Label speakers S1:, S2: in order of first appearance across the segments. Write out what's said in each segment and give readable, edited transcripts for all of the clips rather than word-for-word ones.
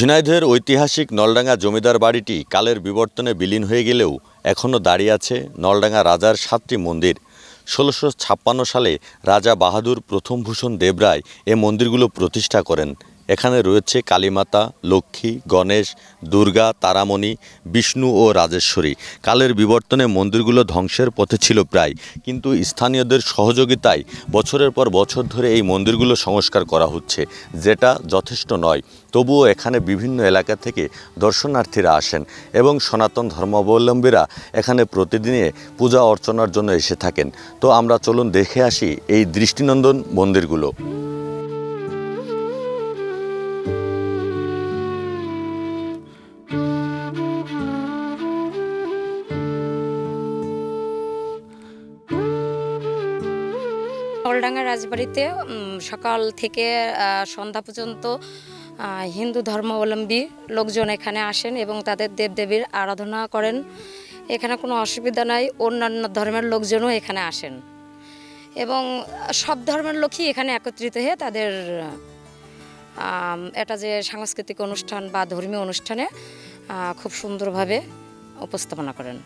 S1: ঝিনাইদহের ঐতিহাসিক নলডাঙ্গা জমিদার বাড়িটি কালের বিবর্তনে বিলীন হয়ে গেলেও এখনও দাঁড়িয়ে আছে নলডাঙ্গা রাজার ৭টি মন্দির। ১৬৫৬ সালে রাজা বাহাদুর প্রথম ভূষণ দেবরায় এ মন্দিরগুলো প্রতিষ্ঠা করেন। এখানে রয়েছে কালীমাতা, লক্ষ্মী, গণেশ, দুর্গা, তারামণি, বিষ্ণু ও রাজেশ্বরী। কালের বিবর্তনে মন্দিরগুলো ধ্বংসের পথে ছিল প্রায়, কিন্তু স্থানীয়দের সহযোগিতায় বছরের পর বছর ধরে এই মন্দিরগুলো সংস্কার করা হচ্ছে, যেটা যথেষ্ট নয়। তবুও এখানে বিভিন্ন এলাকা থেকে দর্শনার্থীরা আসেন এবং সনাতন ধর্মাবলম্বীরা এখানে প্রতিদিনে পূজা অর্চনার জন্য এসে থাকেন। তো আমরা চলুন দেখে আসি এই দৃষ্টিনন্দন মন্দিরগুলো।
S2: নলডাঙ্গা রাজবাড়িতে সকাল থেকে সন্ধ্যা পর্যন্ত হিন্দু ধর্মাবলম্বী লোকজন এখানে আসেন এবং তাদের দেবদেবীর আরাধনা করেন। এখানে কোনো অসুবিধা নাই, অন্যান্য ধর্মের লোকজনও এখানে আসেন এবং সব ধর্মের লোকই এখানে একত্রিত হয়ে তাদের এটা যে সাংস্কৃতিক অনুষ্ঠান বা ধর্মীয় অনুষ্ঠানে খুব সুন্দরভাবে উপস্থাপনা করেন।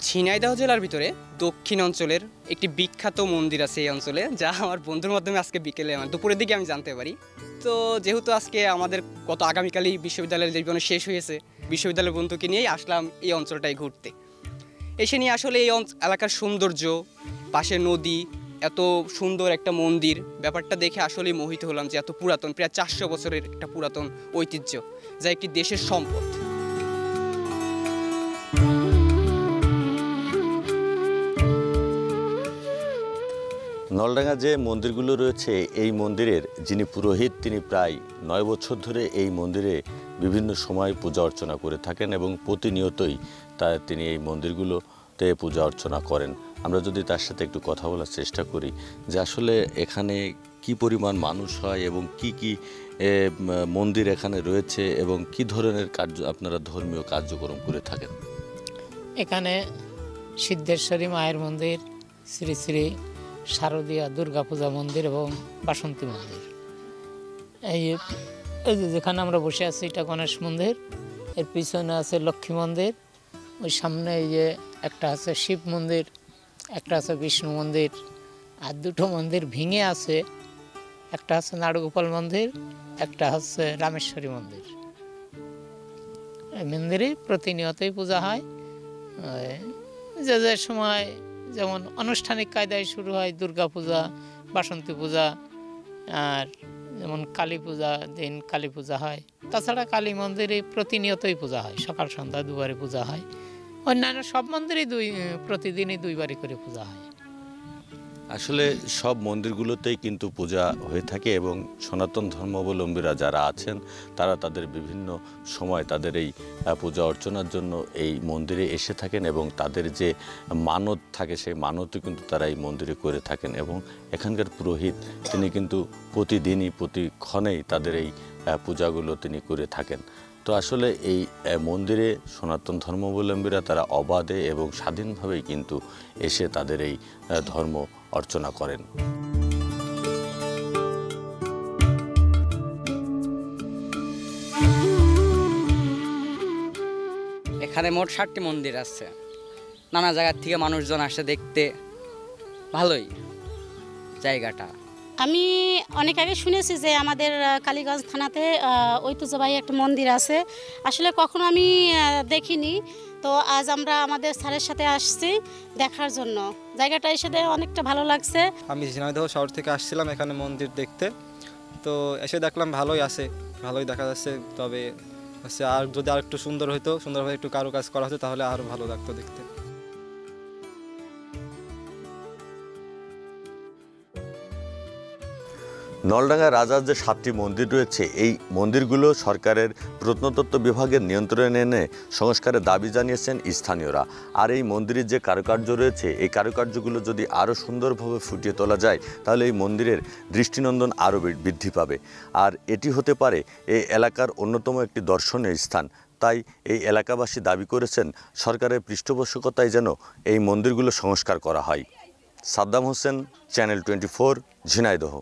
S3: ঝিনাইদহ জেলার ভিতরে দক্ষিণ অঞ্চলের একটি বিখ্যাত মন্দির আছে এই অঞ্চলে, যা আমার বন্ধুর মাধ্যমে আজকে বিকেলে দুপুরের দিকে আমি জানতে পারি। তো যেহেতু আজকে আমাদের আগামীকালই বিশ্ববিদ্যালয়ের জীবন শেষ হয়েছে, বিশ্ববিদ্যালয়ের বন্ধুকে নিয়েই আসলাম এই অঞ্চলটায় ঘুরতে। এসে নিয়ে আসলে এই এলাকার সৌন্দর্য, পাশে নদী, এত সুন্দর একটা মন্দির, ব্যাপারটা দেখে আসলেই মোহিত হলাম যে এত পুরাতন, প্রায় ৪০০ বছরের একটা পুরাতন ঐতিহ্য, যা একটি দেশের সম্পদ।
S1: নলডাঙ্গা যে মন্দিরগুলো রয়েছে, এই মন্দিরের যিনি পুরোহিত তিনি প্রায় ৯ বছর ধরে এই মন্দিরে বিভিন্ন সময় পূজা অর্চনা করে থাকেন এবং প্রতিনিয়তই তিনি এই মন্দিরগুলোতে পূজা অর্চনা করেন। আমরা যদি তার সাথে একটু কথা বলার চেষ্টা করি যে আসলে এখানে কি পরিমাণ মানুষ হয় এবং কি কি মন্দির এখানে রয়েছে এবং কি ধরনের আপনারা ধর্মীয় কার্যক্রম করে থাকেন।
S4: এখানে সিদ্ধেশ্বরী মায়ের মন্দির, শ্রী শ্রী শারদীয়া দুর্গা পূজা মন্দির এবং বাসন্তী মন্দির। এই যে যেখানে আমরা বসে আছি এটা গণেশ মন্দির, এর পিছনে আছে লক্ষ্মী মন্দির, ওই সামনে এই যে একটা আছে শিব মন্দির, একটা আছে বিষ্ণু মন্দির, আর দুটো মন্দির ভেঙে আছে, একটা হচ্ছে নাড়ুগোপাল মন্দির, একটা হচ্ছে রামেশ্বরী মন্দির। এই মন্দিরে প্রতিনিয়তই পূজা হয়। যে যে সময় যেমন আনুষ্ঠানিক কায়দায় শুরু হয় দুর্গা পূজা, বাসন্তী পূজা, আর যেমন কালী পূজা দিন কালী পূজা হয়। তাছাড়া কালী মন্দিরে প্রতিনিয়তই পূজা হয়, সকাল সন্ধ্যা দুবারে পূজা হয়। অন্যান্য সব মন্দিরে প্রতিদিনই দুইবারই করে পূজা হয়।
S1: আসলে সব মন্দিরগুলোতেই কিন্তু পূজা হয়ে থাকে এবং সনাতন ধর্মাবলম্বীরা যারা আছেন তারা তাদের বিভিন্ন সময় তাদের এই পূজা অর্চনার জন্য এই মন্দিরে এসে থাকেন এবং তাদের যে মানত থাকে সেই মানতও কিন্তু তারা এই মন্দিরে করে থাকেন এবং এখানকার পুরোহিত তিনি কিন্তু প্রতিদিনই প্রতিক্ষণেই তাদের এই পূজাগুলো তিনি করে থাকেন। তো আসলে এই মন্দিরে সনাতন ধর্মাবলম্বীরা তারা অবাধে এবং স্বাধীনভাবেই কিন্তু এসে তাদের এই ধর্ম অর্চনা করেন।
S5: এখানে মোট 7টি মন্দির আছে, নানা জায়গার থেকে মানুষজন আসে দেখতে, ভালোই জায়গাটা।
S6: আমি অনেক আগে শুনেছি যে আমাদের কালীগঞ্জ থানাতে ঐতিহ্যবাহী একটা মন্দির আছে, আসলে কখনো আমি দেখিনি। তো আজ আমরা আমাদের স্যারের সাথে আসছি দেখার জন্য, জায়গাটা এসে অনেকটা ভালো লাগছে।
S7: আমি ঝিনাইদহ শহর থেকে আসছিলাম এখানে মন্দির দেখতে, তো এসে দেখলাম ভালোই আছে, ভালোই দেখা যাচ্ছে। তবে হচ্ছে আর যদি আর একটু সুন্দর হতো, সুন্দরভাবে একটু কারুকাজ করা হতো তাহলে আরও ভালো লাগতো দেখতে।
S1: নলডাঙ্গা রাজার যে 7টি মন্দির রয়েছে, এই মন্দিরগুলো সরকারের প্রত্নতত্ত্ব বিভাগের নিয়ন্ত্রণে এনে সংস্কারের দাবি জানিয়েছেন স্থানীয়রা। আর এই মন্দিরের যে কারুকার্য রয়েছে, এই কারুকার্যগুলো যদি আরও সুন্দরভাবে ফুটিয়ে তোলা যায় তাহলে এই মন্দিরের দৃষ্টিনন্দন আরও বৃদ্ধি পাবে। আর এটি হতে পারে এই এলাকার অন্যতম একটি দর্শনীয় স্থান। তাই এই এলাকাবাসী দাবি করেছেন সরকারের পৃষ্ঠপোষকতায় যেন এই মন্দিরগুলো সংস্কার করা হয়। সাদ্দাম হোসেন, চ্যানেল 24, ঝিনাইদহ।